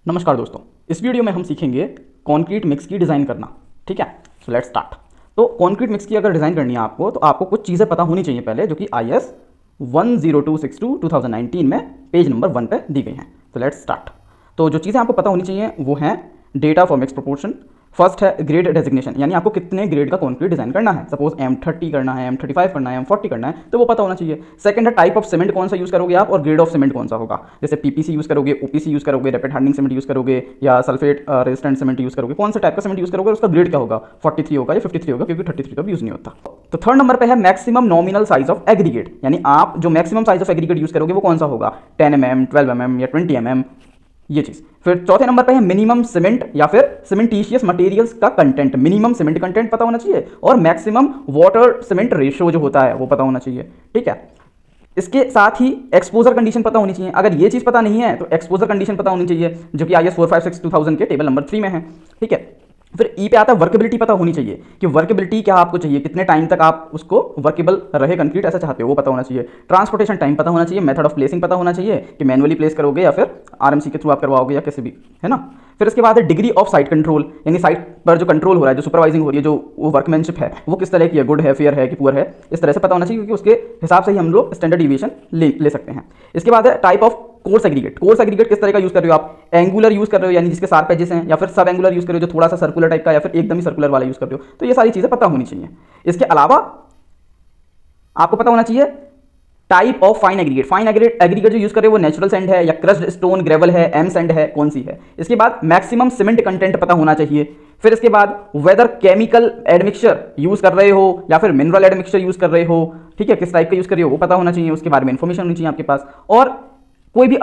नमस्कार दोस्तों, इस वीडियो में हम सीखेंगे कंक्रीट मिक्स की डिज़ाइन करना। ठीक है, सो लेट्स स्टार्ट। तो कंक्रीट मिक्स की अगर डिज़ाइन करनी है आपको, तो आपको कुछ चीज़ें पता होनी चाहिए पहले, जो कि IS 10262 2019 में पेज नंबर 1 पे दी गई हैं। तो लेट्स स्टार्ट। तो जो चीज़ें आपको पता होनी चाहिए वो हैं data for mix proportion. First है ग्रेड डेजिग्नेशन, यानी आपको कितने ग्रेड का कंक्रीट डिज़ाइन करना है। सपोज M30 करना है, M35 करना है, M40 करना है, तो वो पता होना चाहिए। सेकंड है टाइप ऑफ सीमेंट कौन सा यूज़ करोगे आप, और ग्रेड ऑफ सीमेंट कौन सा होगा। जैसे PPC यूज़ करोगे, OPC यूज़ करोगे, रैपिड हार्डनिंग सीमेंट यूज़ करोगे, या सल्फेट रेजिस्टेंट सीमेंट यूज़ करोगे, कौन सा टाइप का सीमेंट यूज़ करोगे, उसका ग्रेड क्या होगा, 43 होगा या 53 होगा, क्योंकि 33 का भी यूज़ नहीं होता। तो थर्ड नंबर पे है maximum nominal size of aggregate, यानी आप जो maximum size of aggregate use करोगे वो कौन सा होगा, 10 mm, 12 mm या 20 mm, ये चीज़। फिर चौथे नंबर पे है मिनिमम सीमेंट या फिर सीमेंटीशियस मटेरियल्स का कंटेंट। मिनिमम सीमेंट कंटेंट पता होना चाहिए, और मैक्सिमम वाटर सीमेंट रेशियो जो होता है वो पता होना चाहिए। ठीक है, इसके साथ ही एक्सपोजर कंडीशन पता होनी चाहिए। अगर ये चीज़ पता नहीं है तो एक्सपोजर कंडीशन पता होनी चाहिए, जो कि IS 456 2000 के टेबल नंबर 3 में है। ठीक है, फिर ई पे आता है वर्केबिलिटी पता होनी चाहिए, कि वर्केबिलिटी क्या आपको चाहिए, कितने टाइम तक आप उसको वर्केबल रहे कंक्रीट ऐसा चाहते हो, वो पता होना चाहिए। ट्रांसपोर्टेशन टाइम पता होना चाहिए, मेथड ऑफ प्लेसिंग पता होना चाहिए, कि मैनुअली प्लेस करोगे या फिर RMC के थ्रू आप करवाओगे या किसी भी, है ना। फिर इसके बाद है डिग्री ऑफ साइट कंट्रोल, यानी साइट पर जो कंट्रोल हो रहा है, जो सुपरवाइजिंग हो रही है, जो वो वर्कमैनशिप है, वो किस तरह की है, गुड है, फेयर है कि पुअर है, इस तरह से पता होना चाहिए, क्योंकि उसके हिसाब से ही हम लोग स्टैंडर्ड डिविएशन ले सकते हैं। इसके बाद है type of coarse aggregate. Coarse aggregate किस तरह का यूज़ कर रहे हो आप, एंगुलर यूज़ कर रहे हो, यानी जिसके शार्प एजेस हैं, या फिर सब एंगुलर यूज़ कर रहे हो, जो थोड़ा सा सर्कुलर टाइप का, या फिर एकदम ही सर्कुलर वाला यूज़ कर रहे हो। तो ये सारी चीज़ें पता होनी चाहिए। इसके अलावा आपको पता होना चाहिए type of fine aggregate. Fine aggregate जो यूज़ कर रहे हो वो नेचुरल सैंड है या क्रस्ड स्टोन ग्रेवल है, एम सैंड है, कौन सी है। इसके बाद मैक्सिमम सीमेंट कंटेंट पता होना चाहिए। फिर इसके बाद वेदर केमिकल एडमिक्सचर यूज़ कर रहे हो या फिर मिनरल एडमिक्सचर यूज़ कर रहे हो, ठीक है, किस टाइप का यूज़ कर रहे हो वो पता होना चाहिए, उसके बारे में इन्फॉर्मेशन होनी चाहिए आपके पास। और कोई भी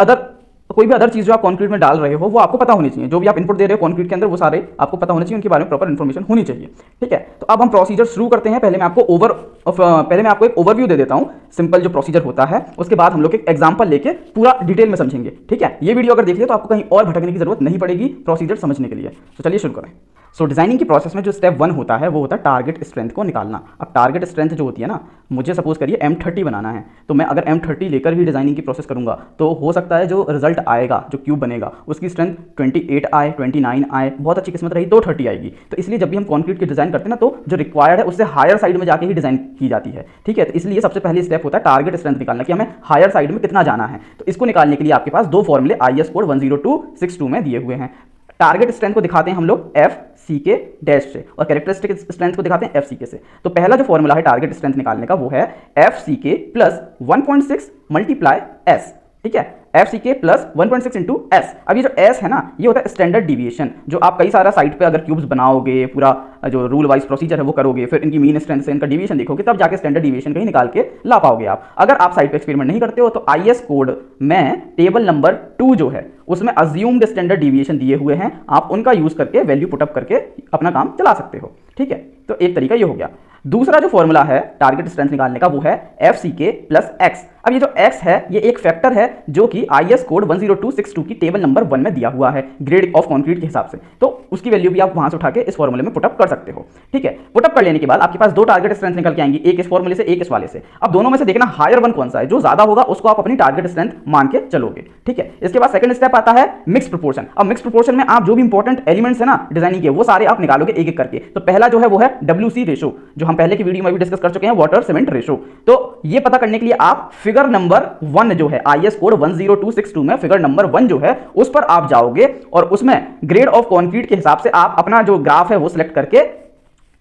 अदर चीज़ जो आप कंक्रीट में डाल रहे हो वो आपको पता होनी चाहिए। जो भी आप इनपुट दे रहे हो कंक्रीट के अंदर, वो सारे आपको पता होने चाहिए, उनके बारे में प्रॉपर इन्फॉर्मेशन होनी चाहिए। ठीक है, तो अब हम प्रोसीजर शुरू करते हैं। पहले मैं आपको एक ओवरव्यू दे देता हूँ, सिंपल जो प्रोसीजर होता है। उसके बाद हम लोग एक एग्जांपल लेके पूरा डिटेल में समझेंगे। ठीक है, ये वीडियो अगर देख लिया तो आपको कहीं और भटकने की जरूरत नहीं पड़ेगी प्रोसीजर समझने के लिए। तो चलिए शुरू करें। सो डिजाइनिंग की प्रोसेस में जो स्टेप 1 होता है वो होता है टारगेट स्ट्रेंथ को निकालना। अब टारगेट स्ट्रेंथ जो होती है ना, मुझे सपोज करिए M30 बनाना है, तो मैं अगर M30 लेकर ही डिजाइनिंग की प्रोसेस करूंगा तो हो सकता है जो रिजल्ट आएगा, जो क्यूब बनेगा, उसकी स्ट्रेंथ 28 आए, 29 आए, बहुत अच्छी किस्मत रही तो 30 आएगी। तो इसलिए जब भी हम कंक्रीट की डिजाइन करते हैं ना, तो जो रिक्वायर्ड है उससे हायर साइड में जाके ही डिजाइन की जाती है। ठीक है, तो इसलिए सबसे पहले स्टेप होता है टारगेट स्ट्रेंथ निकालना, कि हमें हायर साइड में कितना जाना है। तो इसको निकालने के लिए आपके पास दो फॉर्मूले IS कोड 10262 में दिए हुए हैं। टारगेट स्ट्रेंथ को दिखाते हैं हम लोग FCK डैश से, और कैरेक्टरिस्टिक स्ट्रेंथ को दिखाते हैं FCK से। तो पहला जो फॉर्मूला है टारगेट स्ट्रेंथ निकालने का वो है FCK प्लस 1.6 मल्टीप्लाई S। ठीक है, FCK प्लस 1.6 इंटू S। अब ये जो S है ना, ये होता है स्टैंडर्ड डिविएशन। जो आप कई सारा साइट पे अगर क्यूब्स बनाओगे, पूरा जो रूल वाइज प्रोसीजर है वो करोगे, फिर इनकी मीन स्ट्रेंथ से इनका डिवीजन देखोगे, तब जाके स्टैंडर्ड डिवीएशन कहीं निकाल के ला पाओगे आप। अगर आप साइट पे एक्सपेरिमेंट नहीं करते हो तो IS कोड में टेबल नंबर 2 जो है उसमें अज्यूम्ड स्टैंडर्ड डिविएशन दिए हुए हैं, आप उनका यूज करके वैल्यू पुटअप करके अपना काम चला सकते हो। ठीक है, तो एक तरीका ये हो गया। दूसरा जो फॉर्मूला है टारगेट स्ट्रेंथ निकालने का वो है FCK प्लस X। अब ये जो X है ये एक फैक्टर है जो कि IS कोड 10262 की टेबल नंबर 1 में दिया हुआ है ग्रेड ऑफ कंक्रीट के हिसाब से। तो उसकी वैल्यू भी आप वहां से उठा के इस फॉर्मूले में पुटअप कर सकते हो। ठीक है, पुटअप कर लेने के बाद आपके पास दो टारगेट स्ट्रेंथ निकल के आएंगी, एक इस फॉर्मूले से, एक इस वाले से। अब दोनों में से देखना हायर वन कौन सा है, जो ज्यादा होगा उसको आप अपनी टारगेट स्ट्रेंथ मान के चलोगे। ठीक है, इसके बाद सेकंड स्टेप आता है मिक्स प्रोपोर्शन। अब मिक्स प्रोपोर्शन में आप जो भी इंपॉर्टेंट एलिमेंट्स है ना डिजाइनिंग के, वो सारे आप निकालोगे एक एक करके। तो पहला जो है वो है WC रेशो, जो हम पहले की वीडियो में भी डिस्कस कर चुके हैं, वाटर सीमेंट रेशो। तो ये पता करने के लिए आप फिगर नंबर 1 जो है IS कोड 10262 में फिगर नंबर 1 जो है उस पर आप जाओगे, और उसमें ग्रेड ऑफ कंक्रीट के हिसाब से आप अपना जो ग्राफ है वो सिलेक्ट करके,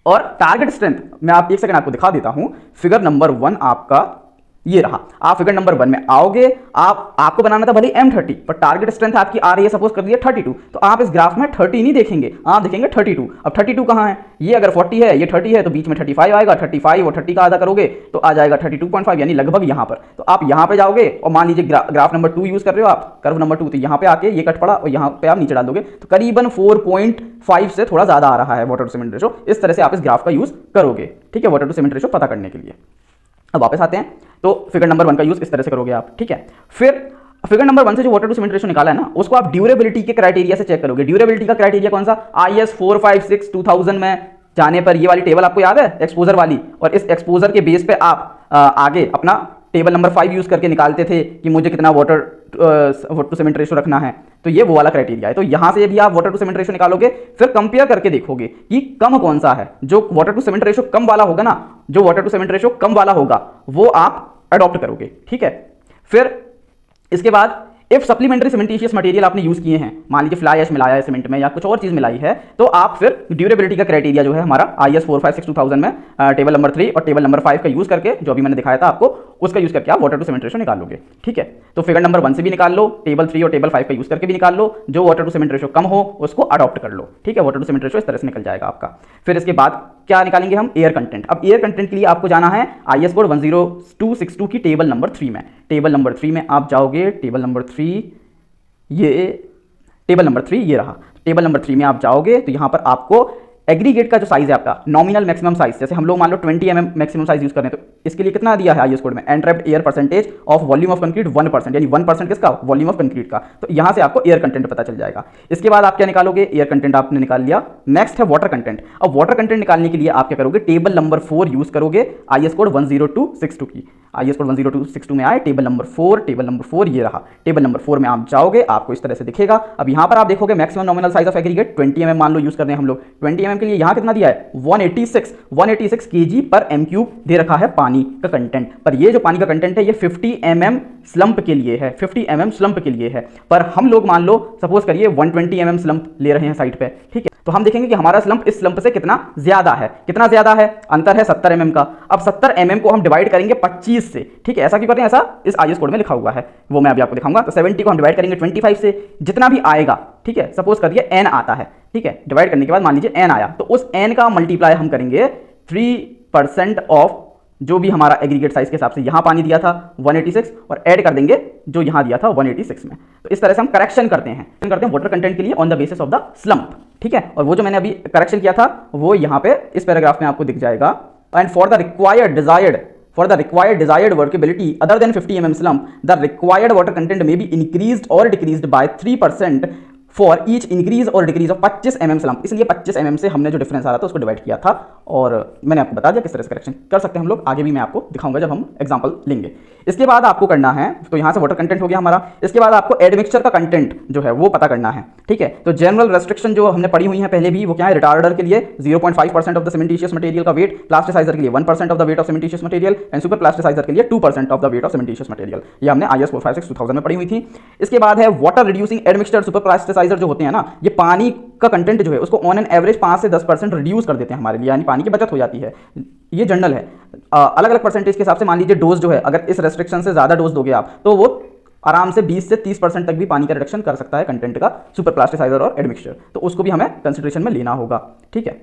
और टारगेट स्ट्रेंथ मैं आप एक सेकंड आपको दिखा देता हूं। फिगर नंबर 1 आपका ये रहा। आप फिगर नंबर 1 में आओगे, आपको बनाना था भले M30, पर टारगेट स्ट्रेंथ आपकी आ रही है सपोज कर दिया 32, तो आप इस ग्राफ में 30 नहीं देखेंगे, आप देखेंगे 32। अब 32 कहां है, ये अगर 40 है, ये 30 है, तो बीच में 35 आएगा। 35 और 30 का आधा करोगे तो आ जाएगा 32.5, यानी लगभग यहां पर। तो आप यहां पे जाओगे, और मान लीजिए ग्राफ नंबर 2 यूज कर रहे हो आप, कर्व नंबर 2, तो यहां पे आके ये कट पड़ा और यहां पे आप नीचे डाल दोगे, तो करीबन 4.5 से थोड़ा ज्यादा आ रहा है वाटर टू सीमेंट रेशो। इस तरह से आप इस ग्राफ का यूज करोगे। ठीक है, वाटर टू सीमेंट रेशो पता करने के लिए। अब वापस आते हैं, तो फिगर नंबर 1 का यूज इस तरह से करोगे आप। ठीक है, फिर फिगर नंबर 1 से जो वाटर टू सीमेंट रेशो निकाला है ना, उसको आप ड्यूरेबिलिटी के क्राइटेरिया से चेक करोगे। ड्यूरेबिलिटी का क्राइटेरिया कौन सा, IS 456 2000 में जाने पर ये वाली टेबल आपको याद है, एक्सपोजर वाली, और इस एक्सपोजर के बेस पे आप आगे अपना टेबल नंबर 5 यूज़ करके निकालते थे कि मुझे कितना वाटर टू सीमेंट रेशो रखना है, तो ये वो वाला क्राइटेरिया है। तो यहाँ से भी आप वाटर टू सीमेंट रेशो निकालोगे, फिर कंपेयर करके देखोगे कि कम कौन सा है। जो वाटर टू सीमेंट रेशो कम वाला होगा ना, जो वाटर टू सीमेंट रेशो कम वाला होगा वो आप अडॉप्ट करोगे, ठीक है। फिर इसके बाद इफ सप्लीमेंट्री सीमेंटिशियस मटेरियल आपने यूज किए हैं, मान लीजिए फ्लाई ऐश मिलाया है सीमेंट में या कुछ और चीज मिलाई है, तो आप फिर ड्यूरेबिलिटी का क्राइटेरिया जो है हमारा IS 4562 में टेबल नंबर 3 और टेबल नंबर 5 का यूज करके, जो अभी मैंने दिखाया था आपको, उसका यूज करके आप वाटर टू सीमेंट रेशो निकाल लोगे, ठीक है। तो फिगर नंबर 1 से भी निकाल लो, टेबल 3 और टेबल 5 का यूज करके भी निकाल लो, जो वाटर टू सीमेंट रेशो कम हो उसको अडॉप्ट कर लो, ठीक है। वाटर टू सीमेंट रेशो इस तरह से निकल जाएगा आपका। फिर इसके बाद क्या निकालेंगे हम, एयर कंटेंट। अब एयर कंटेंट के लिए आपको जाना है IS कोड 10262 की टेबल नंबर 3 में। टेबल नंबर 3 में आप जाओगे, टेबल नंबर 3 ये टेबल नंबर 3 ये रहा। टेबल नंबर 3 में आप जाओगे तो यहां पर आपको एग्रीगेट का जो साइज है आपका, नॉमिनल मैक्सिमम साइज, जैसे हम लोग मान लो 20 mm मैक्सिमम साइज यूज कर रहे हैं, तो इसके लिए कितना दिया है IS कोड में, entrapped air percentage of volume of concrete 1%, यानी 1% किसका, वॉल्यूम ऑफ कंक्रीट का। तो यहां से आपको एयर कंटेंट पता चल जाएगा। इसके बाद आप क्या निकालोगे, एयर कंटेंट आपने निकाल लिया। नेक्स्ट है वाटर कंटेंट। अब वाटर कंटेंट निकालने के लिए आप क्या करोगे, टेबल नंबर 4 यूज करोगे IS कोड 10262 की। IS कोड 10262 में आए टेबल नंबर 4, टेबल नंबर 4 ये रहा। टेबल नंबर 4 में आप जाओगे, आपको इस तरह से दिखेगा। अब यहां पर आप देखोगे maximum nominal size of aggregate 20 mm मान लो यूज कर रहे हैं हम लोग। 20 mm के लिए यहां कितना दिया है, 186 kg पर m³ दे रखा है पानी का कंटेंट। पर ये जो पानी का कंटेंट है ये 50 mm स्लंप के लिए है, 50 mm स्लंप के लिए है। पर हम लोग मान लो सपोज करिए 120 mm स्लंप ले रहे हैं साइड पे, ठीक है। तो हम देखेंगे कि हमारा स्लंप इस स्लंप से कितना ज्यादा है। कितना ज्यादा है, अंतर है 70 mm का। अब 70 mm को हम डिवाइड करेंगे 25 से, ठीक है। ऐसा क्यों करते हैं, ऐसा इस IS कोड में लिखा हुआ है, वो मैं अभी आपको दिखाऊंगा। तो 70 को हम डिवाइड करेंगे 25 से, जितना भी आएगा, ठीक है। सपोज करिए n आता है, ठीक है। डिवाइड करने के बाद मान लीजिए n आया, तो उस n का मल्टीप्लाई हम करेंगे 3% ऑफ जो भी हमारा एग्रीगेट साइज के हिसाब से यहां पानी दिया था 186, और ऐड कर देंगे जो यहां दिया था 186 में। तो इस तरह से हम करेक्शन करते हैं वाटर कंटेंट के लिए on the basis of the slump, ठीक है। और वो जो मैंने अभी करेक्शन किया था वो यहां पे इस पैराग्राफ में आपको दिख जाएगा। And for the required desired workability other than 50 mm slump, the required water content may be increased or decreased by 3% for each increase और डिक्रीज ऑफ 25 mm स्लंप। इसलिए 25 mm से हमने जो डिफरेंस आ रहा था उसको डिवाइड किया था, और मैंने आपको बता दिया किस तरह से करेक्शन कर सकते हैं हम लोग। आगे भी मैं आपको दिखाऊंगा जब हम एग्जांपल लेंगे। इसके बाद आपको करना है, तो यहां से वाटर कंटेंट हो गया हमारा। इसके बाद आपको एडमिक्सचर का कंटेंट जो है वो पता करना है, ठीक है। तो जनरल रेस्ट्रिक्शन जो हमने पढ़ी हुई है पहले भी, वो क्या है, रिटार्डर के लिए 0.5% ऑफ द सीमेंटिशियस मटेरियल का वेट, प्लास्टिसाइजर के लिए 1% of the weight of cementitious material, and super plasticiser के लिए 2% of the weight of cementitious material. ये हमने IS 456-2000 में पढ़ी हुई थी। इसके बाद है water reducing admixture super plasticizer जो होते हैं ना, ये पानी का कंटेंट जो है उसको ऑन एन एवरेज 5 से 10% रिड्यूस कर देते हैं हमारे लिए, यानी पानी की बचत हो जाती है। ये जनरल है, अलग अलग परसेंटेज के हिसाब से। मान लीजिए डोज जो है, अगर इस रेस्ट्रिक्शन से ज्यादा डोज दोगे आप, तो वो आराम से 20 से 30% तक भी पानी का रिडक्शन कर सकता है कंटेंट का, सुपर प्लास्टिसाइजर और एडमिक्सचर। तो उसको भी हमें कंसिडरेशन में लेना होगा, ठीक है।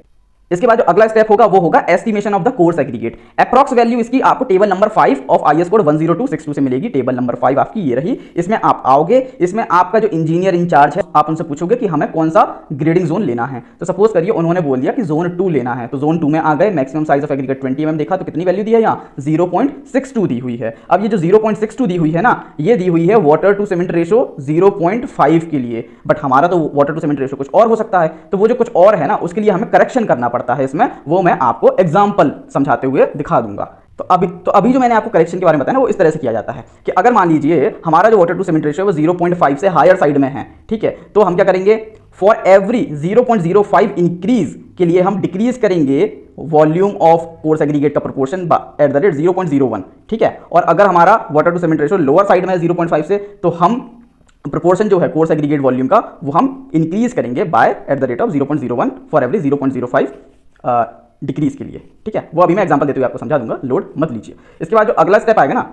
इसके बाद जो अगला स्टेप होगा वो होगा estimation of the coarse aggregate. Approx value इसकी आपको table number 5 of IS code 10262 से मिलेगी। टेबल नंबर 5 आपकी ये रही। इसमें आप आओगे, इसमें आपका जो इंजीनियर इंचार्ज है, आप उनसे पूछोगे कि हमें कौन सा ग्रेडिंग जोन लेना है। तो सपोज करिए उन्होंने बोल दिया कि जोन 2 लेना है, तो जोन 2 में आ गए। Maximum size of aggregate 20 mm देखा, तो कितनी वैल्यू दी है यहाँ, 0.62 दी हुई है। अब ये जो 0.62 दी हुई है ना, ये दी हुई है वाटर टू सीमेंट रेशो 0.5 के लिए, बट हमारा तो वाटर टू सीमेंट रेशो कुछ और हो सकता है। तो वो जो कुछ और है ना, उसके लिए हमें करेक्शन करना पड़ता है इसमें, वो मैं आपको एग्जांपल समझाते हुए दिखा दूंगा। तो अभी जो मैंने आपको करेक्शन के बारे में बताया ना, वो इस तरह से किया जाता है कि अगर मान लीजिए हमारा जो वाटर टू सीमेंट रेशियो है वो 0.5 से हायर साइड में है, ठीक है। तो हम क्या करेंगे, फॉर एवरी 0.05 इंक्रीज के लिए हम डिक्रीज करेंगे वॉल्यूम ऑफ कोर्स एग्रीगेट का प्रोपोर्शन एट द रेट 0.01, ठीक है। और अगर हमारा water to cement ratio lower side में है 0.5 से, तो हम प्रोपोर्शन जो है कोर्स एग्रीगेट वॉल्यूम का वो हम इंक्रीज करेंगे by eight the rate of 0.01 for every 0.05 decrease के लिए, ठीक है। वो अभी मैं एग्जांपल देते हुए आपको समझा दूंगा, लोड मत लीजिए। इसके बाद जो अगला स्टेप आएगा ना,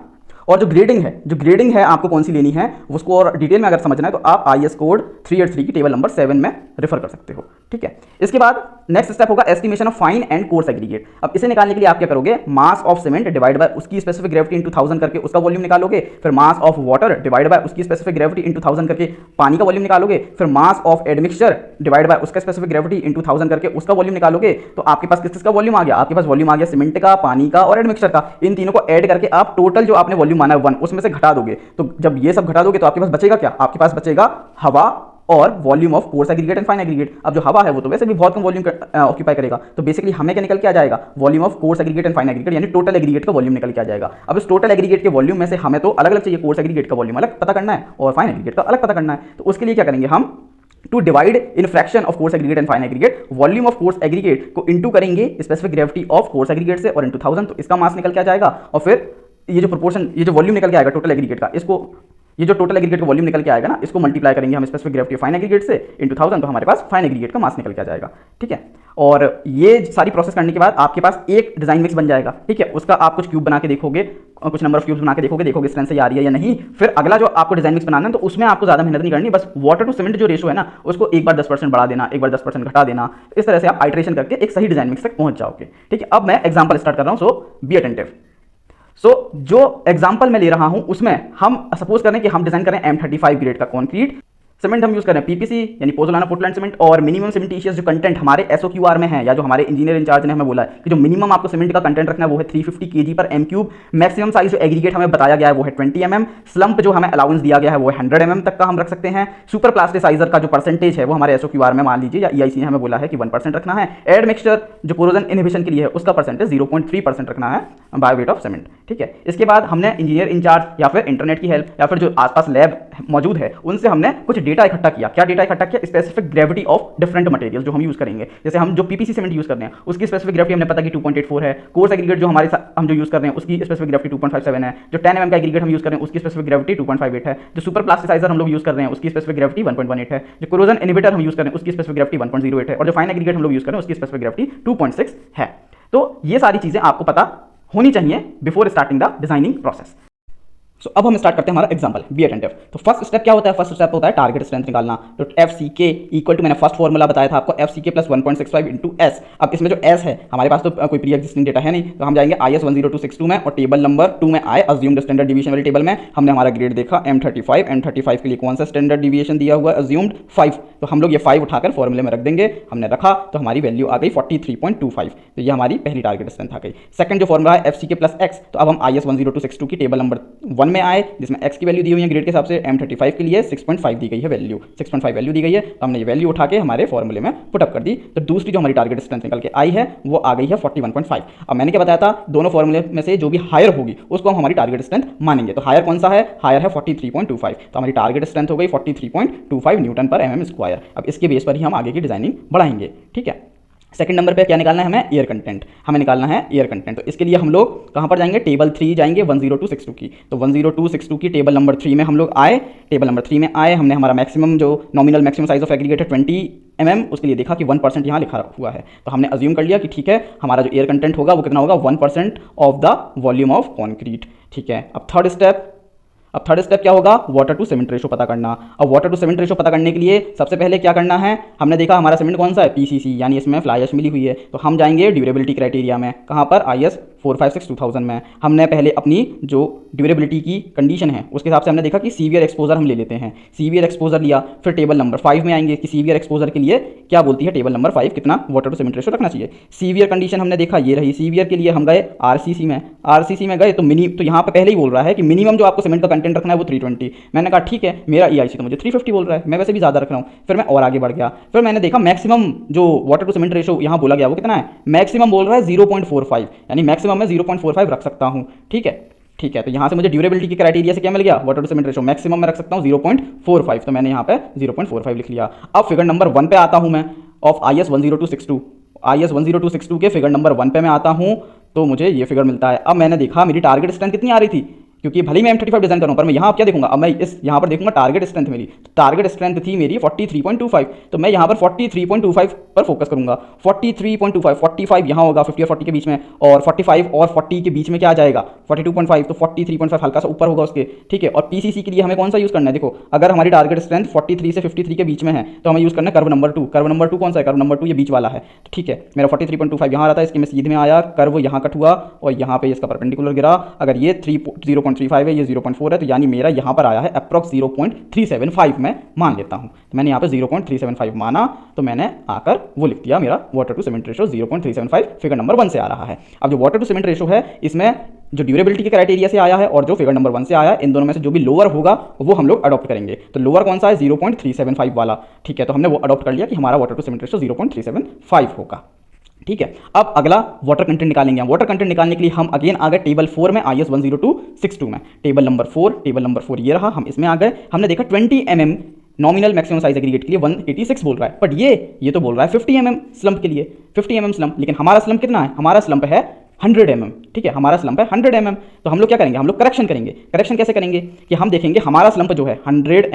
और जो ग्रेडिंग है आपको कौन सी लेनी है उसको और डिटेल में अगर समझना है तो आप IS कोड 383 की टेबल नंबर 7 में रेफर कर सकते हो, ठीक है। इसके बाद नेक्स्ट स्टेप होगा estimation of fine and coarse aggregate. अब इसे निकालने के लिए आप क्या करोगे, mass of cement divide by उसकी स्पेसिफिक ग्रेविटी इनटू 1000 करके उसका वॉल्यूम निकालोगे। फिर mass of water divide by उसकी स्पेसिफिक ग्रेविटी इनटू 1000 करके पानी का वॉल्यूम निकालोगे। फिर mass of admixture divide by उसका स्पेसिफिक ग्रेविटी इनटू 1000 करके उसका वॉल्यूम निकालोगे। तो आपके पास किसका वॉल्यूम आ गया, आपके पास वॉल्यूम आ गया सीमेंट का, पानी का और एडमिक्सचर का। इन तीनों को ऐड करके आप टोटल जो आपने वॉल्यूम माना है 1, उसमें से घटा दोगे। तो जब ये सब घटा दोगे तो आपके पास बचेगा क्या, आपके पास बचेगा हवा और volume of coarse aggregate and fine aggregate. अब जो हवा है वो तो वैसे भी बहुत कम वॉल्यूम ऑक्यूपाई करेगा, तो बेसिकली हमें क्या निकल के आ जाएगा, volume of coarse aggregate and fine aggregate, यानी टोटल एग्रीगेट का वॉल्यूम निकल के आ जाएगा। अब इस टोटल एग्रीगेट के वॉल्यूम में से हमें तो अलग अलग चाहिए, कोर्स एग्रीगेट का वॉल्यूम अलग पता करना है और फाइन एग्रीगेट का अलग पता करना है। तो उसके लिए क्या करेंगे हम, to divide in fraction of coarse aggregate and fine aggregate, volume of coarse aggregate को इंटू करेंगे specific gravity of coarse aggregate से और इंटू 1000, तो इसका मास निकल के आ जाएगा। और फिर ये जो प्रोपोर्शन, ये जो वॉल्यूम निकल के आएगा टोटल एग्रीगेट का, इसको, ये जो टोटल एग्रीगेट का वॉल्यूम निकल के आएगा ना, इसको मल्टीप्लाई करेंगे हम स्पेसिफिक ग्रेविटी फाइन एग्रीगेट से इंटू 1000, तो हमारे पास फाइन एग्रीगेट का मास निकल के आ जाएगा। ठीक है, और ये सारी प्रोसेस करने के बाद आपके पास एक डिजाइन मिक्स बन जाएगा। ठीक है, उसका आप कुछ क्यूब बना के देखोगे, कुछ नंबर ऑफ क्यूब्स बना के देखोगे स्ट्रेंथ से आ रही है या नहीं। फिर अगला जो आपको डिजाइन मिक्स बनाना है, तो उसमें आपको ज्यादा मेहनत नहीं करनी, बस वाटर टू सीमेंट जो रेशो है ना, उसको एक बार 10% बढ़ा देना, एक बार 10% घटा देना। इस तरह से आप आइट्रेशन करके एक सही डिजाइन मिक्स तक पहुंच जाओगे। ठीक है, अब मैं एग्जांपल स्टार्ट कर रहा हूं, सो बी अटेंटिव। जो एग्जांपल मैं ले रहा हूं उसमें हम सपोज करें कि हम डिजाइन करें M35 ग्रेड का कॉन्क्रीट सीमेंट, हम यूज करें पीपीसी यानी पोज़ोलाना पोर्टलैंड सीमेंट, और मिनिमम सीमेंटिशियस जो कंटेंट हमारे एसओक्यूआर में है, या जो हमारे इंजीनियर इंचार्ज ने हमें बोला है कि जो मिनिमम आपको सीमेंट का कंटेंट रखना है वो है 350 kg पर एम क्यूब। मैक्सिमम साइज जो एग्रीगेट हमें बताया गया है वो है 20 mm। स्लंप जो हमें अलाउंस दिया गया है वो 100 mm तक का हम रख सकते हैं। सुपर प्लास्टिसाइजर का जो परसेंटेज है वो हमारे एसओक्यूआर में मान लीजिए या ईआईसी ने हमें बोला है कि 1% रखना है। एड मिक्सचर जो कोरोजन इनहिबिशन के लिए है उसका परसेंटेज 0.3% रखना है बाय वेट ऑफ सीमेंट। ठीक है, इसके बाद हमने इंजीनियर इंचार्ज या फिर इंटरनेट की हेल्प या फिर जो आसपास लैब मौजूद है उनसे हमने कुछ डेटा इकट्ठा किया। क्या डेटा इकट्ठा किया, specific gravity of different material जो हम यूज करेंगे। जैसे हम जो पीपीसी सीमेंट यूज कर रहे हैं उसकी स्पेसिफिक ग्रेविटी हमने पता की 2.84 है। कोर्स एग्रीगेट जो हमारे हम जो यूज कर रहे हैं उसकी स्पेसिफिक ग्रेविटी 2.57 है। जो 10 mm का एग्रीगेट हम यूज कर रहे हैं उसकी स्पेसिफिक ग्रेविटी 2.58 है। जो सुपर प्लास्टिसाइजर हम लोग यूज कर रहे हैं उसकी स्पेसिफिक ग्रेविटी 1.18 है। जो कोरोजन इनहिबिटर हम यूज कर रहे हैं उसकी स्पेसिफिक ग्रेविटी 1.08 है। और जो फाइन एग्रीगेट हम लोग यूज कर रहे हैं उसकी स्पेसिफिक ग्रेविटी 2.6 है। तो ये सारी चीजें आपको पता होनी चाहिए before starting the designing process. So अब हम स्टार्ट करते हैं हमारा एग्जांपल, बी अटेंटिव। तो फर्स्ट स्टेप क्या होता है, फर्स्ट स्टेप होता है टारगेट स्ट्रेंथ निकालना। तो एफ सी के इक्वल टू, मैंने फर्स्ट फॉर्मूला बताया था आपको, एफ सी के प्लस 1.65 इंटू एस। अब इसमें जो एस है हमारे पास तो कोई प्री एग्जिस्टिंग डेटा है नहीं, तो हम जाएंगे IS 10262 में और टेबल नंबर 2 में आए अज्यूम्ड स्टैंडर्ड डिवीएशन वाली टेबल में हमने हमारा ग्रेड देखा M35। M35 के लिए कौन सा स्टैंडर्ड डिवीएशन दिया हुआ है, अज्यूम्ड 5। तो हम लोग ये 5 उठाकर फॉर्मूले में रख देंगे। हमने रखा तो हमारी वैल्यू आ गई 43.25। तो ये हमारी पहली टारगेट स्ट्रेंथ आ गई। सेकंड जो फॉर्मूला है एफ सी के प्लस एक्स, तो अब हम IS 10262 की टेबल नंबर 1 में आए जिसमें एक्स की वैल्यू दी हुई है ग्रेड के हिसाब से। M35 के लिए 6.5 दी गई है वैल्यू, 6.5 वैल्यू दी गई है। तो हमने ये वैल्यू उठा के हमारे फॉर्मूले में पुटअप कर दी। तो दूसरी जो हमारी टारगेट स्ट्रेंथ निकल के आई है वो आ गई है 41.5। अब मैंने क्या बताया था, दोनों फॉर्मूले में से जो भी हायर होगी उसको हम हमारी टारगेट स्ट्रेंथ मानेंगे। तो हायर कौन सा है, हायर है 43.25। तो हमारी टारगेट स्ट्रेंथ हो गई 43.25 न्यूटन पर mm स्क्वायर। अब इसके बेस पर ही हम आगे की डिजाइनिंग बढ़ाएंगे। ठीक है, सेकंड नंबर पे क्या निकालना है हमें, एयर कंटेंट। हमें निकालना है एयर कंटेंट। तो इसके लिए हम लोग कहाँ पर जाएंगे, टेबल 3 जाएंगे 10262 की। तो 10262 की टेबल नंबर 3 में हम लोग आए। टेबल नंबर 3 में आए, हमने हमारा मैक्सिमम जो nominal maximum size of aggregate है 20 mm, उसके लिए देखा कि 1% यहाँ लिखा हुआ है। तो हमने अज्यूम कर लिया कि ठीक है हमारा जो एयर कंटेंट होगा वो कितना होगा, 1% of the volume of concrete. ठीक है, अब थर्ड स्टेप क्या होगा, वाटर टू सीमेंट रेशो पता करना। अब वाटर टू सीमेंट रेशो पता करने के लिए सबसे पहले क्या करना है, हमने देखा हमारा सीमेंट कौन सा है, पीसीसी, यानी इसमें फ्लाई ऐश मिली हुई है। तो हम जाएंगे ड्यूरेबिलिटी क्राइटेरिया में, कहाँ पर, IS 456-2000 में। हमने पहले अपनी जो ड्यूरेबिलिटी की कंडीशन है उसके हिसाब से हमने देखा कि सीवियर एक्सपोजर हम ले लेते हैं। सीवियर एक्सपोजर लिया, फिर टेबल नंबर 5 में आएंगे कि सीवियर एक्सपोजर के लिए क्या बोलती है टेबल नंबर 5, कितना वाटर टू सीमेंट रेशो रखना चाहिए। सीवियर कंडीशन हमने देखा ये रही, सीवियर के लिए हम गए आरसीसी में गए। तो यहाँ पे पहले ही बोल रहा है कि मिनिमम जो आपको सीमेंट का कंटेंट रखना है वो 320। मैंने कहा ठीक है, मेरा ईआईसी तो मुझे 350 बोल रहा है, मैं वैसे भी ज़्यादा रख रहा हूँ। फिर मैं और आगे बढ़ गया, फिर मैंने देखा मैक्सिमम जो वाटर टू सीमेंट रेशो यहाँ बोला गया वो कितना है, मैक्सिमम बोल रहा है 0.45, यानी मैक्सिमम में 0.45 रख सकता हूँ। ठीक है, तो यहाँ से मुझे ड्यूरेबिलिटी के क्राइटेरिया से क्या मिल गया, water to cement ratio maximum में रख सकता हूँ 0.45। तो मैंने यहाँ पे 0.45 लिख लिया। अब फिगर नंबर 1 पे आता हूँ मैं, ऑफ IS 10262 के फिगर नंबर 1 पे मैं आता हूँ, तो मुझे ये फिगर मिलता है। अब मैंने देखा मेरी टारगेट स्ट्रेंथ कितनी आ रही थी, क्योंकि भले ही मैं M35 डिजाइन कर रहा हूं, पर मैं यहाँ क्या देखूंगा, अब मैं इस यहाँ पर देखूंगा टारगेट स्ट्रेंथ मेरी। टारगेट स्ट्रेंथ थी मेरी 43.25, तो मैं यहाँ पर 43.25 पर फोकस करूंगा। 43.25, 45 यहाँ होगा 50 और 40 के बीच में, और 45 और 40 के बीच में क्या आ जाएगा 42.5, तो 43.5 हल्का सा ऊपर होगा उसके। ठीक है, और पीसीसी के लिए हमें कौन सा यूज करना है, देखो अगर हमारी टारगेट स्ट्रेंथ 43 से 53 के बीच में है तो हमें यूज करना है कर्व नंबर 2। कर्व नंबर 2 कौन सा है, कर्व नंबर 2 ये बीच वाला है। तो ठीक है, मेरा 43.25 यहाँ रहा था, इसके में सीधे में आया, कर्व यहाँ कट हुआ और यहाँ पे इसका परपेंडिकुलर गिरा। अगर ये 0.35 है, ये 0.4 है, तो यानी मेरा यहाँ पर आया है अप्रॉक्स 0.375 में मान लेता हूँ। तो मैंने यहाँ पे 0.375 माना, तो मैंने आकर वो लिख दिया, मेरा water to cement ratio 0.375 figure number 1 से आ रहा है। अब जो वाटर टू सीमेंट रेशो है इसमें जो ड्यूरेबिलिटी के क्राइटेरिया से आया है और जो फिगर नंबर 1 से आया है, इन दोनों में से जो भी लोअर होगा वो हम लोग अडॉप्ट करेंगे। तो लोअर कौन सा है? 0.375 वाला। ठीक है, तो हमने वो अडॉप्ट कर लिया कि हमारा वाटर टू सीमेंट रेशो 0.375 होगा। ठीक है, अब अगला वाटर कंटेंट निकालेंगे। वाटर कंटेंट निकालने के लिए हम अगेन आ गए टेबल 4 में, IS 10262 में। टेबल नंबर 4 ये रहा, हम इसमें आ गए। हमने देखा 20 mm nominal maximum size aggregate के लिए 186 बोल रहा है, बट ये तो बोल रहा है 50 mm स्लंप के लिए, 50 mm स्लंप। लेकिन हमारा स्लंप कितना है? हमारा स्लंप है 100 mm। ठीक है, हमारा स्लंप है 100 mm। तो हम लोग क्या करेंगे? हम लोग करेक्शन करेंगे। करेक्शन कैसे करेंगे कि हम देखेंगे हमारा स्लंप जो है 100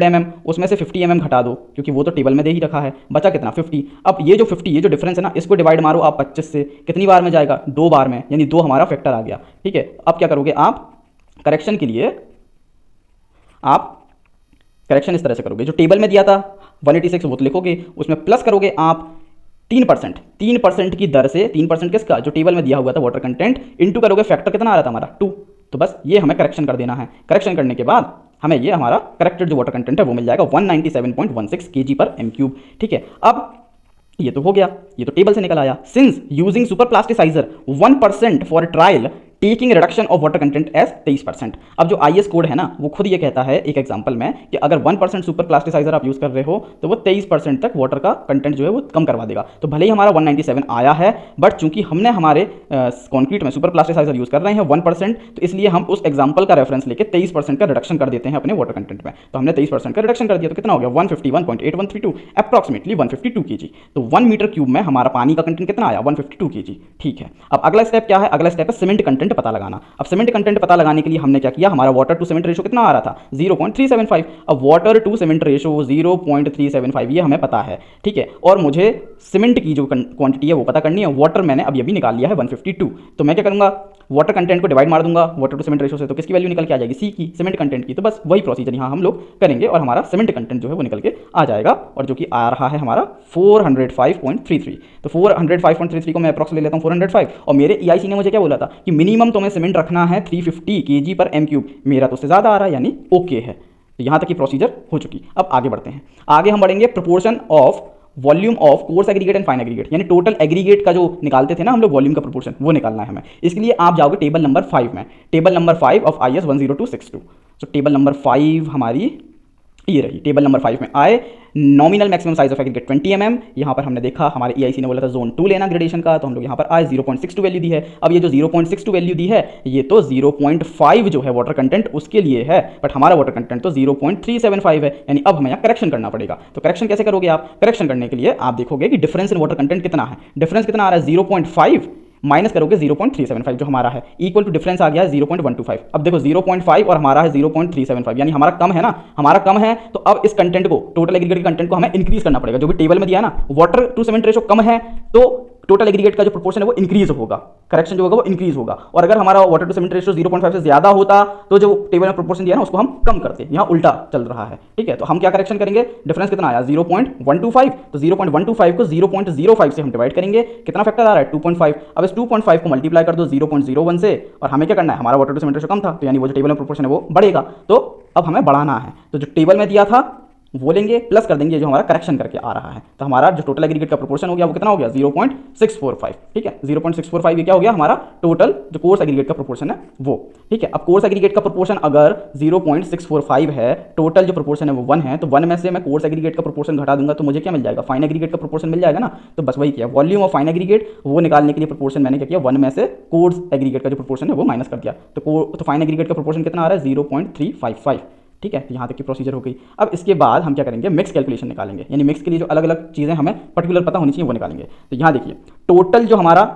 mm, उसमें से 50 mm घटा दो, क्योंकि वो तो टेबल में दे ही रखा है। बचा कितना? 50। अब ये जो 50, ये जो डिफरेंस है ना, इसको डिवाइड मारो आप 25 से। कितनी बार में जाएगा? 2 बार में, यानी 2 हमारा फैक्टर आ गया। ठीक है, अब क्या करोगे आप? करेक्शन के लिए आप करेक्शन इस तरह से करोगे, जो टेबल में दिया था 186 वो तो लिखोगे, उसमें प्लस करोगे आप 3% की दर से। 3% किसका? जो टेबल में दिया हुआ था वाटर कंटेंट, इनटू करोगे, फैक्टर कितना आ रहा था हमारा? 2। तो बस ये हमें करेक्शन कर देना है। करेक्शन करने के बाद हमें ये हमारा करेक्टेड जो वाटर कंटेंट है वो मिल जाएगा 197.16 kg/m³। ठीक है, अब ये तो हो गया, ये तो टेबल से निकल आया। Since using super plasticizer 1% for trial taking reduction of water content as 23%। अब जो IS कोड है ना, वो खुद ये कहता है एक एग्जांपल में कि अगर 1% सुपर प्लास्टिसाइजर आप यूज कर रहे हो तो वो 23% तक वाटर का कंटेंट जो है वो कम करवा देगा। तो भले ही हमारा 197 आया है, बट चूंकि हमने हमारे कॉन्क्रीट में सुपर प्लास्टिसाइजर यूज कर रहे हैं 1%, तो इसलिए हम उस एग्जाम्पल का रेफरेंस लेके 23% का रिडक्शन कर देते हैं अपने वाटर कंटेंट में। तो हमने 23% का रिडक्शन कर दिया, तो कितना हो गया? 151.8132, अप्रॉक्सिमेटली 152 kg। तो 1 मीटर क्यूब में हमारा पानी का कंटेंट कितना आया? 152 kg। ठीक है, अब अगला स्टेप क्या है? अगला स्टेप है सीमेंट कंटेंट पता लगाना। अब सीमेंट कंटेंट पता लगाने के लिए हमने क्या किया? हमारा वाटर टू सीमेंट रेशो कितना आ रहा था? 0.375। अब वाटर टू सीमेंट रेशो 0.375 ये हमें पता है। ठीक है, और मुझे सीमेंट की जो क्वांटिटी है वो पता करनी है। वाटर मैंने अभी निकाल लिया है 152। तो मैं क्या करूंगा? वाटर कंटेंट को डिवाइड मार दूंगा वाटर टू सीमेंट रेशो से, तो किसकी वैल्यू निकल के आ जाएगी? सी की, सीमेंट कंटेंट की। तो बस वही प्रोसीजर यहाँ हम लोग करेंगे और हमारा सीमेंट कंटेंट जो है वो निकल के आ जाएगा, और जो कि आ रहा है हमारा 405.33। तो 405.33 को मैं अप्रॉक्स ले लेता हूँ 405, और मेरे EIC ने मुझे क्या बोला था कि मिनिमम तुम्हें सीमेंट रखना है 350 kg/m³। मेरा तो उससे ज़्यादा आ रहा है, यानी ओके है। तो यहाँ तक की प्रोसीजर हो चुकी। अब आगे बढ़ते हैं। आगे हम बढ़ेंगे proportion of volume of coarse aggregate and fine aggregate, यानी टोटल एग्रीगेट का जो निकालते थे ना हम लोग वॉल्यूम का प्रोपोर्शन, वो निकालना है हमें। इसके लिए आप जाओगे टेबल नंबर 5 में, टेबल नंबर 5 ऑफ IS 10262। तो टेबल नंबर 5 हमारी ये रही। टेबल नंबर 5 में आए nominal maximum size of aggregate 20 mm। यहाँ पर हमने देखा हमारे EIC ने बोला था जोन 2 लेना ग्रेडेशन का, तो हम लोग यहाँ पर आए 0.62 वैल्यू दी है। अब ये जो 0.62 वैल्यू दी है ये तो 0.5 जो है वाटर कंटेंट उसके लिए है, बट हमारा वाटर कंटेंट तो 0.375 है, यानी अब हमें यहाँ करेक्शन करना पड़ेगा। तो करेक्शन कैसे करोगे आप? करेक्शन करने के लिए आप देखोगे कि डिफरेंस इन वाटर कंटेंट कितना है। डिफरेंस कितना आ रहा है? 0.5 माइनस करोगे 0.375 जो हमारा है, इक्वल टू डिफरेंस आ गया है 0.125। अब देखो 0.5 और हमारा है 0.375, यानी हमारा कम है ना, हमारा कम है। तो अब इस कंटेंट को, टोटल एग्रीगेट के कंटेंट को हमें इंक्रीज करना पड़ेगा। जो भी टेबल में दिया है ना, वाटर टू सीमेंट रेशो कम है तो टोटल एग्रीगेट का जो प्रोपोर्शन है वो इंक्रीज होगा, करेक्शन जो होगा वो इंक्रीज होगा। और अगर हमारा वाटर टू सीमेंट रेशो 0.5 से ज्यादा होता तो जो टेबल में प्रोपोर्शन दिया ना उसको हम कम करते। यहाँ उल्टा चल रहा है। ठीक है, तो हम क्या करेक्शन करेंगे? डिफरेंस कितना आया? 0.125। तो 0.125 को 0.05 से हम डिवाइड करेंगे। कितना फैक्टर आ रहा है? 2.5। अब इस 2.5 को मल्टीप्लाई कर दो 0.01 से, और हमें क्या करना है? हमारा वाटर टू सीमेंट रेशो कम था, तो यानी वो जो टेबल में प्रोपोर्शन है वो बढ़ेगा। तो अब हमें बढ़ाना है, तो जो टेबल में दिया था वो लेंगे, प्लस कर देंगे जो हमारा करेक्शन करके आ रहा है। तो हमारा जो टोटल एग्रीगेट का प्रोपोर्शन हो गया वो कितना हो गया? 0.645। ठीक है, 0.645 ये क्या हो गया? हमारा टोटल जो कोर्स एग्रीगेट का प्रोपोर्शन है वो। ठीक है, अब कोर्स एग्रीगेट का प्रोपोर्शन अगर 0.645 है, टोटल जो प्रोपोर्शन है वो 1 है, तो 1 में से मैं कोर्स एग्रीगेट का प्रोपोर्शन घटा दूंगा तो मुझे क्या मिल जाएगा? फाइन एग्रीगेट का प्रोपोर्शन मिल जाएगा ना। तो बस वही किया, वॉल्यूम ऑफ फाइन एग्रीगेट वो निकालने के लिए प्रोपोर्शन मैंने क्या किया? 1 में से कोर्स एग्रीगेट का जो प्रोपोर्शन है वो माइनस कर दिया। तो फाइन एग्रीगेट का प्रोपोर्शन कितना आ रहा है? 0.355। ठीक है, तो यहाँ तक की प्रोसीजर हो गई। अब इसके बाद हम क्या करेंगे? मिक्स कैलकुलेशन निकालेंगे, यानी मिक्स के लिए जो अलग अलग चीज़ें हमें पर्टिकुलर पता होनी चाहिए वो निकालेंगे। तो यहाँ देखिए, टोटल जो हमारा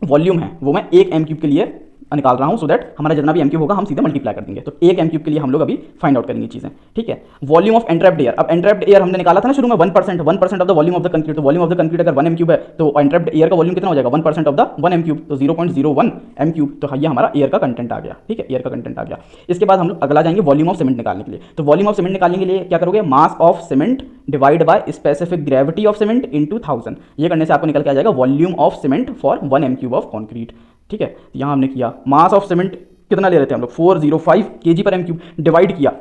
वॉल्यूम है वो मैं 1 m³ के लिए निकाल रहा हूं, सो दैट हमारा जितना भी m³ होगा हम सीधे मल्टीप्लाई कर देंगे। तो 1 m³ के लिए हम लोग अभी फाइंड आउट करेंगे चीजें। ठीक है, वॉल्यूम ऑफ एंट्रैप्ड एयर। अब एंट्रैप्ड एयर हमने निकाला था ना शुरू में 1% of the volume of the concrete. तो वॉल्यूम ऑफ द कंक्रीट अगर 1 m³ है तो एंट्रैप्ड एयर का वॉल्यूम कितना हो जाएगा? 1% ऑफ द 1 m³, तो 0.01 m³। तो ये हमारा एयर का कंटेंट आ गया। ठीक है, एयर का कंटेंट आ गया। इसके बाद हम लोग अगला जाएंगे वॉल्यूम ऑफ सीमेंट निकालने के लिए। तो वॉल्यूम ऑफ सीमेंट निकालने के लिए क्या करोगे? Mass of cement divide by specific gravity of cement into 1000। ये करने से आपको निकल के आ जाएगा volume of cement for 1 m³ of concrete. ठीक है, यहाँ हमने किया मास ऑफ सीमेंट कितना ले रहे थे हम लोग? 405 kg/m³ डिवाइड किया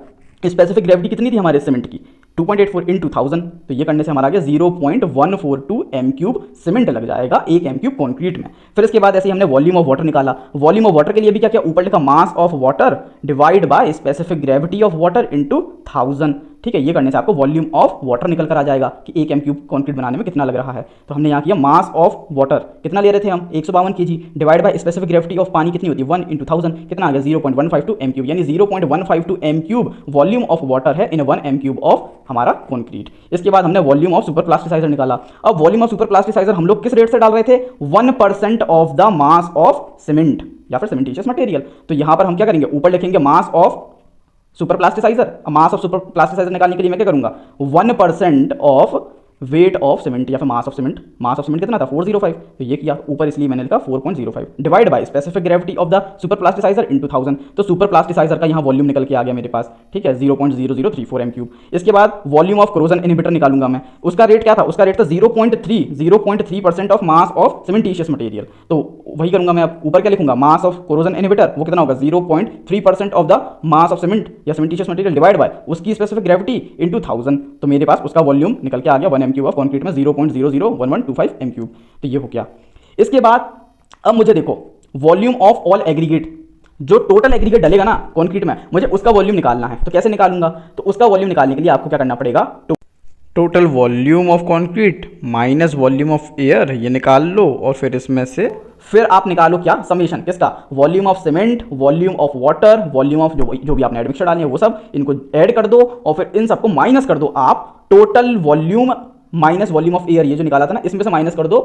स्पेसिफिक ग्रेविटी कितनी थी हमारे सीमेंट की? 2.84 इन 2000, तो ये करने से हमारा आ गया 0.142 एम क्यूब सीमेंट लग जाएगा 1 एम क्यूब कॉन्क्रीट में। फिर इसके बाद ऐसे ही हमने वॉल्यूम ऑफ वाटर निकाला। वॉल्यूम ऑफ वाटर के लिए भी क्या किया, ऊपर लिखा mass of water divide by specific gravity of water into 1000। ठीक है, ये करने से आपको वॉल्यूम ऑफ वाटर निकल कर आ जाएगा कि 1 एम क्यूब कॉन्क्रीट बनाने में कितना लग रहा है। तो हमने यहाँ किया मास ऑफ वाटर कितना ले रहे थे हम 152 kg divide by specific gravity of पानी कितनी होती है 1 × 1000, कितना आ गया 0.152 एम क्यूब, यानी 0.152 m cube volume of water है इन 1 एम क्यूब ऑफ हमारा कॉन्क्रीट। इसके बाद हमने वॉल्यूम ऑफ सुपर प्लास्टिसाइजर निकाला। अब वॉल्यूम ऑफ सुपर प्लास्टिसाइजर हम लोग किस रेट से डाल रहे थे, 1% of the mass of cement या फिर सीमेंटिशियस मटेरियल। तो यहां पर हम क्या करेंगे, ऊपर लिखेंगे mass of super plasticizer. Mass of super plasticizer निकालने के लिए मैं क्या करूंगा, 1% ऑफ वेट ऑफ सीमेंट या फिर mass of cement. Mass of cement कितना था 405, तो ये किया ऊपर, इसलिए मैंने लिखा 4.05 divide by specific gravity of the super plasticizer into 1000। तो सुपर प्लास्टिसाइजर का यहाँ वॉल्यूम निकल के आ गया मेरे पास, ठीक है 0.0034 एम क्यूब। इसके बाद वॉल्यूम ऑफ कोरोजन इनहिबिटर निकालूंगा मैं, उसका रेट क्या था, उसका रेट था 0.3% of mass of cementitious material. तो वही करूंगा मैं, अब ऊपर क्या लिखूंगा, मास ऑफ कोरोजन इनहिबिटर वो कितना होगा 0.3% of the mass of cement या सीमेंटिशियस मटेरियल डिवाइड बाय उसकी स्पेसिफिक ग्रेविटी इनटू 1000। तो मेरे पास उसका वॉल्यूम निकल के आ गया 1 एम क्यूब ऑफ कॉन्क्रीट में 0.001125 एम क्यूब। तो ये हो गया। इसके बाद अब मुझे देखो वॉल्यूम ऑफ ऑल एग्रीगेट, जो टोटल एग्रीगेट डलेगा ना कॉन्क्रीट में, मुझे उसका वॉल्यूम निकालना है। तो कैसे निकालूंगा, तो उसका वॉल्यूम निकालने के लिए आपको क्या करना पड़ेगा, total volume of concrete minus volume of air, ये निकाल लो और फिर इसमें से फिर आप निकालो क्या, समेशन किसका, volume of cement, volume of water, volume of जो भी आपने एडमिक्सचर डाले हैं वो सब, इनको ऐड कर दो और फिर इन सबको माइनस कर दो आप, total volume minus volume of air, ये जो निकाला था ना इसमें से माइनस कर दो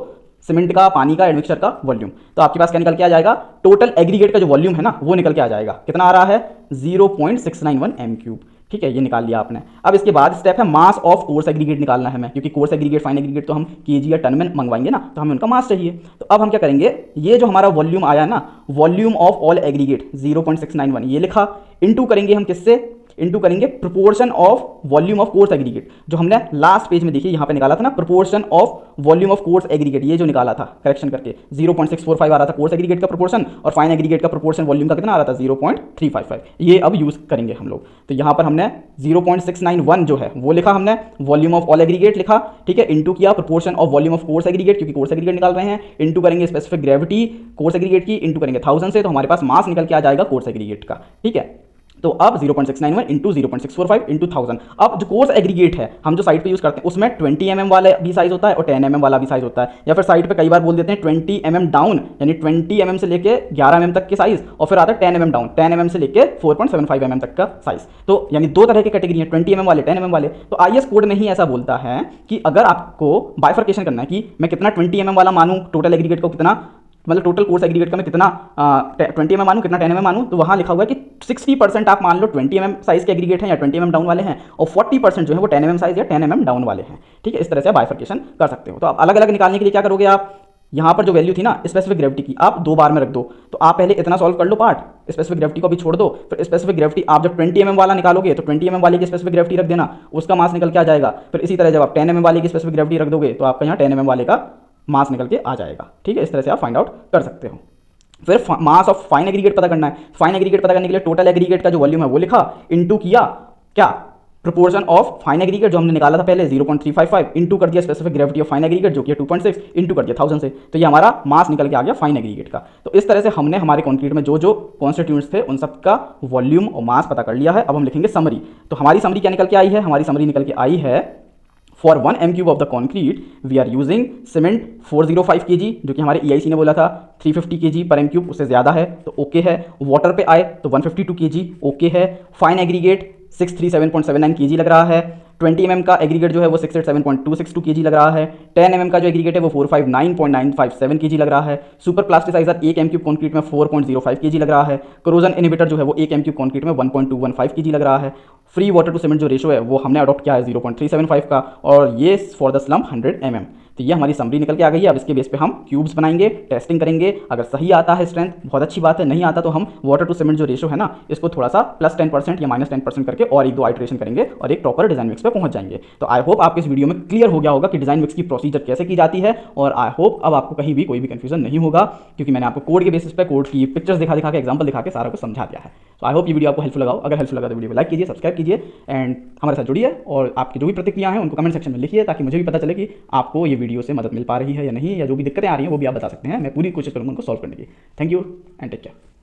सीमेंट का, पानी का, एडमिक्सचर का वॉल्यूम। तो आपके पास क्या निकल के आ जाएगा, टोटल एग्रीगेट का जो वॉल्यूम है ना वो निकल के आ जाएगा, कितना आ रहा है 0.691 एम क्यूब। ठीक है, ये निकाल लिया आपने। अब इसके बाद स्टेप है मास ऑफ कोर्स एग्रीगेट निकालना है हमें, क्योंकि कोर्स एग्रीगेट फाइन एग्रीगेट तो हम केजी या टन में मंगवाएंगे ना, तो हमें उनका मास चाहिए। तो अब हम क्या करेंगे, ये जो हमारा वॉल्यूम आया ना, वॉल्यूम ऑफ ऑल एग्रीगेट 0.691 ये लिखा, इनटू करेंगे हम किससे, इनटू करेंगे proportion of volume of coarse aggregate, जो हमने लास्ट पेज में देखिए यहाँ पे निकाला था ना, proportion of volume of coarse aggregate, ये जो निकाला था करेक्शन करके 0.645 आ रहा था कोर्स एग्रीगेट का प्रोपोर्शन, और फाइन एग्रीगेट का प्रोपोर्शन वॉल्यूम का कितना आ रहा था 0.355। ये अब यूज करेंगे हम लोग। तो यहाँ पर हमने 0.691 जो है वो लिखा हमने, वॉल्यूम ऑफ ऑल एग्रीगेट लिखा, ठीक है, इनटू किया proportion of volume of coarse aggregate, क्योंकि कोर्स एग्रीगेट निकाल रहे हैं, इनटू करेंगे स्पेसिफिक ग्रेविटी कोर्स एग्रीगेट की, इनटू करेंगे 1000 से, तो हमारे पास मास निकल के आ जाएगा कोर्स एग्रीगेट का। ठीक है, तो अब 0.691 इंटू 0.645 इंटू 1000। अब जो कोर्स एग्रीगेट है हम जो साइड पे यूज करते हैं उसमें 20 mm वाला भी साइज होता है और 10 mm वाला भी साइज होता है, या फिर साइड पे कई बार बोल देते हैं 20 mm डाउन, यानी 20 mm से लेके 11 mm तक के साइज, और फिर आता है 10 mm डाउन, 10 mm से लेके 4.75 mm तक का साइज। तो यानी दो तरह की कैटेगरी है, 20 mm वाले, 10 mm वाले। तो IS कोड में ही ऐसा बोलता है कि अगर आपको बाइफर्केशन करना है कि मैं कितना 20 mm वाला मानूं टोटल एग्रीगेट को, कितना मतलब टोटल कोर्स एग्रीगेट का मैं कितना 20 mm मानूं, कितना 10 mm मानूं, तो वहाँ लिखा हुआ है कि 60% आप मान लो 20 mm साइज के एग्रीगेट हैं या 20 mm डाउन वाले हैं, और 40% जो है वो 10 mm साइज या 10 mm डाउन वाले हैं। ठीक है, इस तरह से आप बाइफर्केशन कर सकते हो। तो आप अलग अलग निकालने के लिए क्या करोगे, आप यहाँ पर जो वैल्यू थी ना स्पेसिफिक ग्रेविटी की, आप 2 बार में रख दो। तो आप पहले इतना सॉल्व कर लो पार्ट, स्पेसिफिक ग्रेविटी को भी छोड़ दो, फिर स्पेसिफिक ग्रेविटी आप जब 20 mm वाला निकालोगे तो 20 mm वाले की स्पेसिफिक ग्रेविटी रख देना, उसका मास निकल के आ जाएगा। फिर इसी तरह जब आप 10 mm वाले की स्पेसिफिक ग्रेविटी रख दोगे तो आपका यहाँ 10 mm वाले का मास निकल के आ जाएगा। ठीक है, इस तरह से आप फाइंड आउट कर सकते हो। फिर मास ऑफ फाइन एग्रीगेट पता करना है। फाइन एग्रीगेट पता करने के लिए टोटल एग्रीगेट का जो वॉल्यूम है वो लिखा, इनटू किया क्या, प्रोपोर्शन ऑफ फाइन एग्रीगेट जो हमने निकाला था पहले 0.355, इनटू कर दिया specific gravity of fine aggregate जो कि 2.6, इनटू कर दिया 1000 से, तो ये हमारा मास निकल के आ गया फाइन एग्रीगेट का। तो इस तरह से हमने हमारे कॉन्क्रीट में जो जो कॉन्स्टिट्यूएंट्स थे उन सब का वॉल्यूम और मास पता कर लिया है। अब हम लिखेंगे समरी। तो हमारी समरी क्या निकल के आई है, हमारी समरी निकल के आई है For 1 m cube of the concrete, we are using cement 405 kg, जो कि हमारे EIC ने बोला था 350 kg पर m cube, उससे ज़्यादा है तो ओके है। वाटर पे आए तो 152 kg ओके है। फाइन एग्रीगेट 637.79 kg लग रहा है। 20 mm का एग्रीगेट जो है वो 687.262 kg लग रहा है। 10 mm का जो एग्रीगेट है वो 459.957 kg लग रहा है। Super plasticizer 1 m cube concrete में 4.05 kg लग रहा है। कोरोजन इनहिबिटर जो है वो 1 m क्यूब कॉन्क्रीट में 1.215 kg लग रहा है। फ्री वाटर टू सीमेंट जो रेशो है वो हमने अडॉप्ट किया है 0.375 का, और ये फॉर द स्लम्प 100 mm। तो ये हमारी समरी निकल के आ गई है। अब इसके बेस पे हम क्यूब्स बनाएंगे, टेस्टिंग करेंगे। अगर सही आता है स्ट्रेंथ बहुत अच्छी बात है, नहीं आता तो हम वाटर टू सीमेंट जो रेशो है ना, इसको थोड़ा सा +10% या -10% करके और 1-2 आइट्रेशन करेंगे और एक प्रॉपर डिजाइन मिक्स पे पहुंच जाएंगे। तो आई होप आपको इस वीडियो में क्लियर हो गया होगा कि डिजाइन मिक्स की प्रोसीजर कैसे की जाती है, और आई होप अब आपको कहीं भी कोई भी कंफ्यूजन नहीं होगा, क्योंकि मैंने आपको कोड के बेसिस पे, कोड की पिक्चर्स दिखा दिखा के, एग्जाम्पल दिखा के सारा कुछ समझा दिया है। तो आई होप ये वीडियो आपको हेल्पफुल लगा। अगर हेल्पफुल लगा तो वीडियो को लाइक कीजिए, सब्सक्राइब कीजिए एंड हमारे साथ जुड़िए, और आपकी जो भी प्रतिक्रिया हैं उनको कमेंट सेक्शन में लिखिए, ताकि मुझे भी पता चले कि आपको ये वीडियो से मदद मिल पा रही है या नहीं, या जो भी दिक्कतें आ रही हैं वो भी आप बता सकते हैं। मैं पूरी कोशिश करूँगा उनको सॉल्व करने की। Thank you and take care.